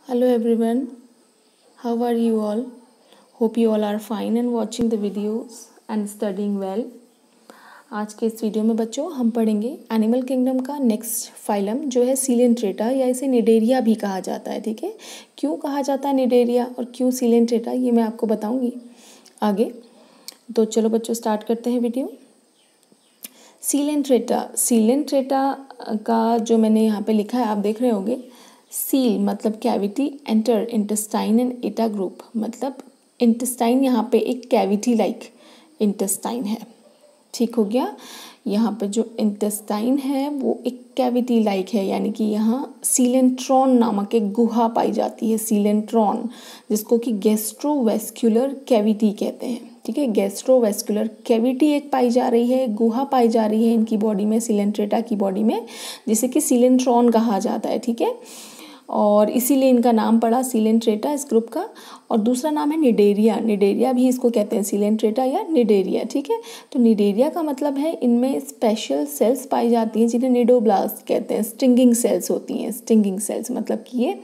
Hello everyone, how are you all? Hope you all are fine and watching the videos and studying well. आज के इस video में बच्चों हम पढ़ेंगे एनिमल किंगडम का नेक्स्ट फाइलम जो है सीलेंट्रेटा या इसे निडेरिया भी कहा जाता है। ठीक है, क्यों कहा जाता है निडेरिया और क्यों सीलेंट्रेटा ये मैं आपको बताऊंगी आगे। तो चलो बच्चों स्टार्ट करते हैं वीडियो। सीलेंट्रेटा का जो मैंने यहाँ पे लिखा है आप देख रहे होंगे। सील मतलब cavity, enter intestine and Etah group मतलब इंटेस्टाइन यहाँ पे एक कैविटी लाइक इंटेस्टाइन है। ठीक हो गया, यहाँ पे जो इंटेस्टाइन है वो एक कैविटी लाइक है, यानी कि यहाँ सीलेंट्रॉन नामक एक गुहा पाई जाती है। सीलेंट्रॉन जिसको कि गैस्ट्रोवेस्कुलर कैविटी कहते हैं। ठीक है, गैस्ट्रोवेस्कुलर कैविटी एक पाई जा रही है, गुहा पाई जा रही है इनकी बॉडी में, सीलेंट्रेटा की बॉडी में, जिसे कि सीलेंट्रॉन कहा जाता है। ठीक है, और इसीलिए इनका नाम पड़ा सीलेंट्रेटा इस ग्रुप का। और दूसरा नाम है निडेरिया, निडेरिया भी इसको कहते हैं, सीलेंट्रेटा या निडेरिया। ठीक है, तो निडेरिया का मतलब है इनमें स्पेशल सेल्स पाई जाती हैं जिन्हें निडोब्लास्ट कहते हैं। स्टिंगिंग सेल्स होती हैं, स्टिंगिंग सेल्स मतलब कि ये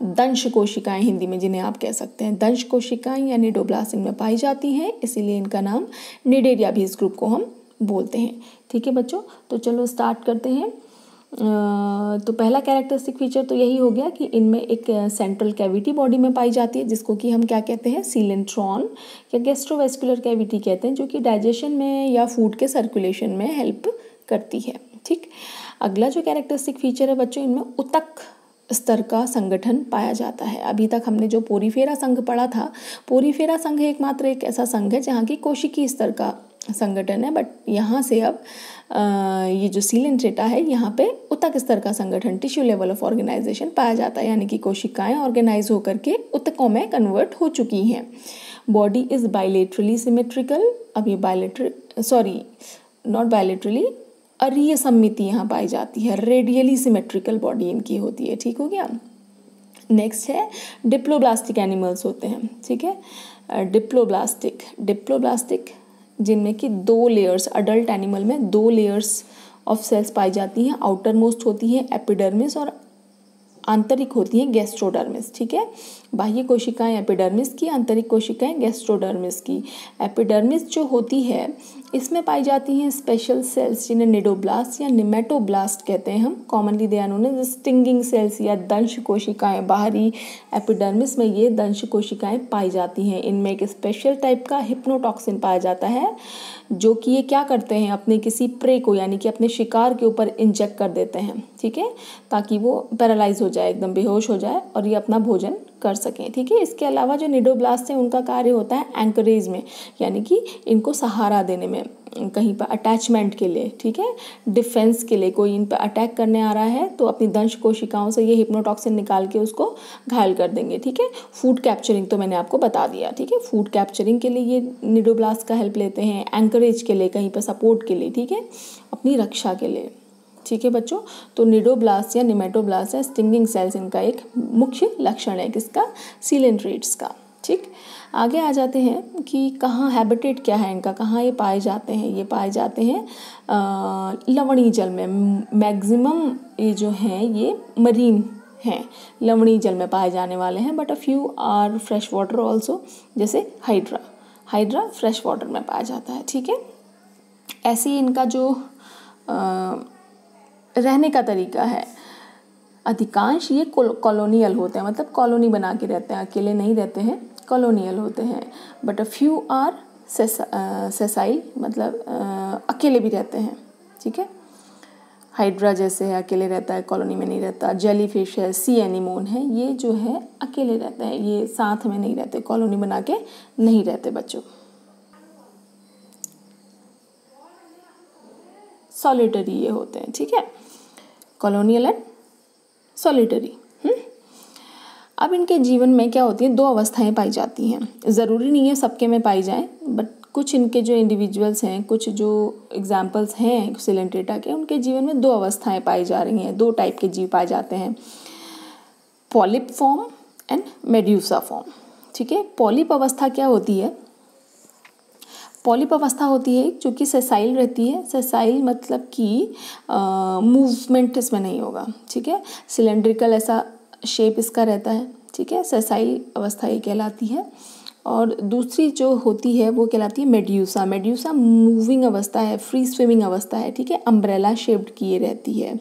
दंश कोशिकाएं हिंदी में जिन्हें आप कह सकते हैं, दंश कोशिकाएं या निडोब्लास्ट इनमें पाई जाती हैं, इसीलिए इनका नाम निडेरिया भी इस ग्रुप को हम बोलते हैं। ठीक है बच्चों, तो चलो स्टार्ट करते हैं। तो पहला कैरेक्टरिस्टिक फीचर तो यही हो गया कि इनमें एक सेंट्रल कैविटी बॉडी में पाई जाती है जिसको कि हम क्या कहते हैं, सीलेंट्रॉन या गैस्ट्रोवेस्कुलर कैविटी कहते हैं, जो कि डाइजेशन में या फूड के सर्कुलेशन में हेल्प करती है। ठीक, अगला जो कैरेक्टरिस्टिक फीचर है बच्चों, इनमें उतक स्तर का संगठन पाया जाता है। अभी तक हमने जो पोरीफेरा संघ पढ़ा था, पोरीफेरा संघ एकमात्र एक ऐसा संघ है जहाँ की कोशिकीय स्तर का संगठन है, बट यहाँ से अब ये जो सीलेंट्रेटा है यहाँ पे उतक स्तर का संगठन, टिश्यू लेवल ऑफ ऑर्गेनाइजेशन पाया जाता है, यानी कि कोशिकाएं ऑर्गेनाइज होकर के उतकों में कन्वर्ट हो चुकी हैं। बॉडी इज बायलेटरली सिमेट्रिकल, अब ये नॉट बायलेटरली, अरीय सममिति यहाँ पाई जाती है, रेडियली सिमेट्रिकल बॉडी इनकी होती है। ठीक हो गया, नेक्स्ट है डिप्लोब्लास्टिक एनिमल्स होते हैं। ठीक है, डिप्लोब्लास्टिक जिनमें कि 2 लेयर्स, अडल्ट एनिमल में 2 लेयर्स ऑफ सेल्स पाई जाती हैं। आउटर मोस्ट होती है एपिडर्मिस और आंतरिक होती है गैस्ट्रोडर्मिस। ठीक है, बाह्य कोशिकाएं एपिडर्मिस की, आंतरिक कोशिकाएं गैस्ट्रोडर्मिस की। एपिडर्मिस जो होती है इसमें पाई जाती हैं स्पेशल सेल्स जिन्हें निडोब्लास्ट या निमेटोब्लास्ट कहते हैं हम, commonly they are known as stinging cells या दंश कोशिकाएं। बाहरी एपिडर्मिस में ये दंश कोशिकाएं पाई जाती हैं। इनमें एक स्पेशल टाइप का हिप्नोटॉक्सिन पाया जाता है जो कि ये क्या करते हैं, अपने किसी प्रे को यानी कि अपने शिकार के ऊपर इंजेक्ट कर देते हैं। ठीक है, ताकि वो पैरालाइज हो जाए, एकदम बेहोश हो जाए और ये अपना भोजन कर सकें। ठीक है, इसके अलावा जो निडोब्लास्ट हैं उनका कार्य होता है एंकरेज में, यानी कि इनको सहारा देने में, कहीं पर अटैचमेंट के लिए। ठीक है, डिफेंस के लिए, कोई इन पर अटैक करने आ रहा है तो अपनी दंश कोशिकाओं से ये हिप्नोटॉक्सिन निकाल के उसको घायल कर देंगे। ठीक है, फूड कैप्चरिंग तो मैंने आपको बता दिया। ठीक है, फूड कैप्चरिंग के लिए ये निडोब्लास्ट का हेल्प लेते हैं, एंकरेज के लिए, कहीं पर सपोर्ट के लिए। ठीक है, अपनी रक्षा के लिए। ठीक है बच्चों, तो निडोब्लास्ट या निमेटोब्लास्ट या स्टिंगिंग सेल्स इनका एक मुख्य लक्षण है किसका, सीलेंट्रेट्स का। ठीक, आगे आ जाते हैं कि कहाँ हैबिटेट क्या है इनका, कहाँ ये पाए जाते हैं। ये पाए जाते हैं लवणीय जल में, मैक्सिमम ये जो हैं ये मरीन हैं, लवणीय जल में पाए जाने वाले हैं, but a few are fresh water also, जैसे हाइड्रा फ्रेश वाटर में पाया जाता है। ठीक है, ऐसे ही इनका जो रहने का तरीका है, अधिकांश ये कॉलोनियल होते हैं, मतलब कॉलोनी बना के रहते हैं, अकेले नहीं रहते हैं, कॉलोनियल होते हैं। But a few are sessile, मतलब अकेले भी रहते हैं। ठीक है, हाइड्रा जैसे है अकेले रहता है, कॉलोनी में नहीं रहता। जेलीफिश है, सी एनीमोन है, ये जो है अकेले रहते हैं, ये साथ में नहीं रहते, कॉलोनी बना के नहीं रहते बच्चों। सॉलिटरी ये होते हैं। ठीक है, कॉलोनियल एंड सॉलिटरी। अब इनके जीवन में क्या होती है, 2 अवस्थाएं पाई जाती हैं। ज़रूरी नहीं है सबके में पाई जाए, बट कुछ इनके जो इंडिविजुअल्स हैं, कुछ जो एग्जाम्पल्स हैं सीलेंट्रेटा के, उनके जीवन में 2 अवस्थाएं पाई जा रही हैं। 2 टाइप के जीव पाए जाते हैं, polyp form and medusa form. ठीक है, पॉलिप अवस्था क्या होती है, पॉलिप अवस्था होती है जो कि सेसाइल रहती है। सेसाइल मतलब कि मूवमेंट इसमें नहीं होगा। ठीक है, सिलेंड्रिकल ऐसा शेप इसका रहता है। ठीक है, सेसाइल अवस्था ये कहलाती है। और दूसरी जो होती है वो कहलाती है मेड्यूसा। मेड्यूसा मूविंग अवस्था है, फ्री स्विमिंग अवस्था है, ठीक है, अम्ब्रेला शेप्ड की ये रहती है।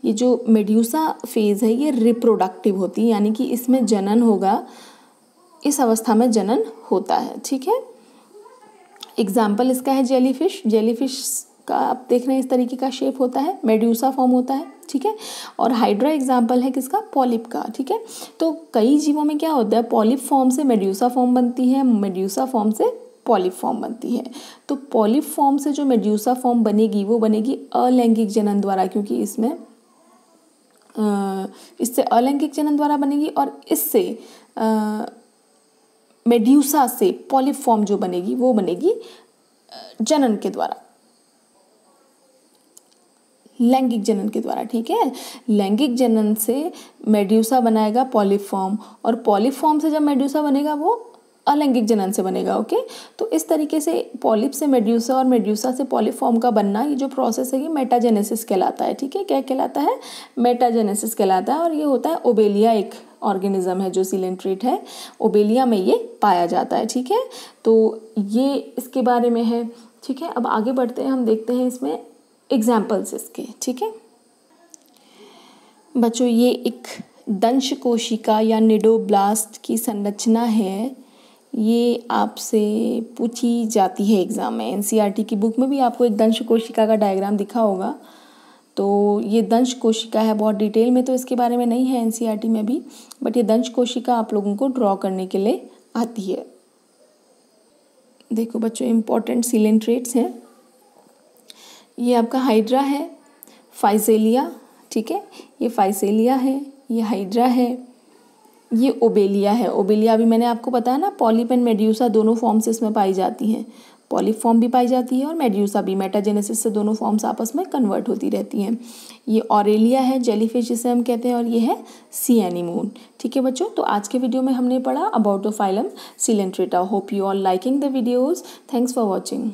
ये जो मेड्यूसा फेज़ है ये रिप्रोडक्टिव होती है, यानी कि इसमें जनन होगा, इस अवस्था में जनन होता है, ठीक है। एग्जाम्पल इसका है जेलीफिश। जेलीफिश का आप देख रहे हैं इस तरीके का शेप होता है, मेड्यूसा फॉर्म होता है, ठीक है। और हाइड्रा एग्जाम्पल है किसका, पॉलिप का, ठीक है। तो कई जीवों में क्या होता है, पॉलिप फॉर्म से मेड्यूसा फॉर्म बनती है, मेड्यूसा फॉर्म से पॉलिप फॉर्म बनती है। तो पॉलिप फॉर्म से जो मेड्यूसा फॉर्म बनेगी वो बनेगी अलैंगिक जनन द्वारा, क्योंकि इससे अलैंगिक जनन द्वारा बनेगी, और इससे मेड्यूसा से पॉलिप फॉर्म जो बनेगी वो बनेगी जनन के द्वारा, लैंगिक जनन के द्वारा, ठीक है। लैंगिक जनन से मेड्यूसा बनाएगा पॉलिप फॉर्म, और पॉलिप फॉर्म से जब मेड्यूसा बनेगा वो अलैंगिक जनन से बनेगा, ओके। तो इस तरीके से पॉलिप से मेड्यूसा और मेड्यूसा से पॉलिप फॉर्म का बनना, ये जो प्रोसेस है ये मेटाजेनेसिस कहलाता है, ठीक है। क्या कहलाता है, मेटाजेनेसिस कहलाता है। और ये होता है ओबेलिया, एक ऑर्गेनिज्म है जो सिलेंट्रेट है, ओबेलिया में ये पाया जाता है, ठीक है। तो ये इसके बारे में है, ठीक है। अब आगे बढ़ते हैं, हम देखते हैं इसमें एग्जाम्पल्स इसके, ठीक है बच्चों। ये एक दंश कोशिका या निडोब्लास्ट की संरचना है, ये आपसे पूछी जाती है एग्जाम में। एनसीईआरटी की बुक में भी आपको एक दंश कोशिका का डायग्राम दिखा होगा। तो ये दंश कोशिका है, बहुत डिटेल में तो इसके बारे में नहीं है एनसीईआरटी में भी, बट ये दंश कोशिका आप लोगों को ड्रॉ करने के लिए आती है। देखो बच्चों, इम्पोर्टेंट सिलेंट्रेट्स हैं। ये आपका हाइड्रा है, फाइसेलिया, ठीक है, ये फाइसेलिया है, ये हाइड्रा है, ये ओबेलिया है। ओबेलिया अभी मैंने आपको बताया ना, पॉलिप एंड मेड्यूसा दोनों फॉर्म्स इसमें पाई जाती हैं, पॉलिप फॉर्म भी पाई जाती है और मेड्यूसा भी, मेटाजेनेसिस से दोनों फॉर्म्स आपस में कन्वर्ट होती रहती हैं। ये ऑरेलिया है, जेलीफिश जिसे हम कहते हैं, और ये है सी एनीमोन, ठीक है बच्चों। तो आज के वीडियो में हमने पढ़ा about the phylum Coelenterata. Hope you all liking the videos. Thanks for watching.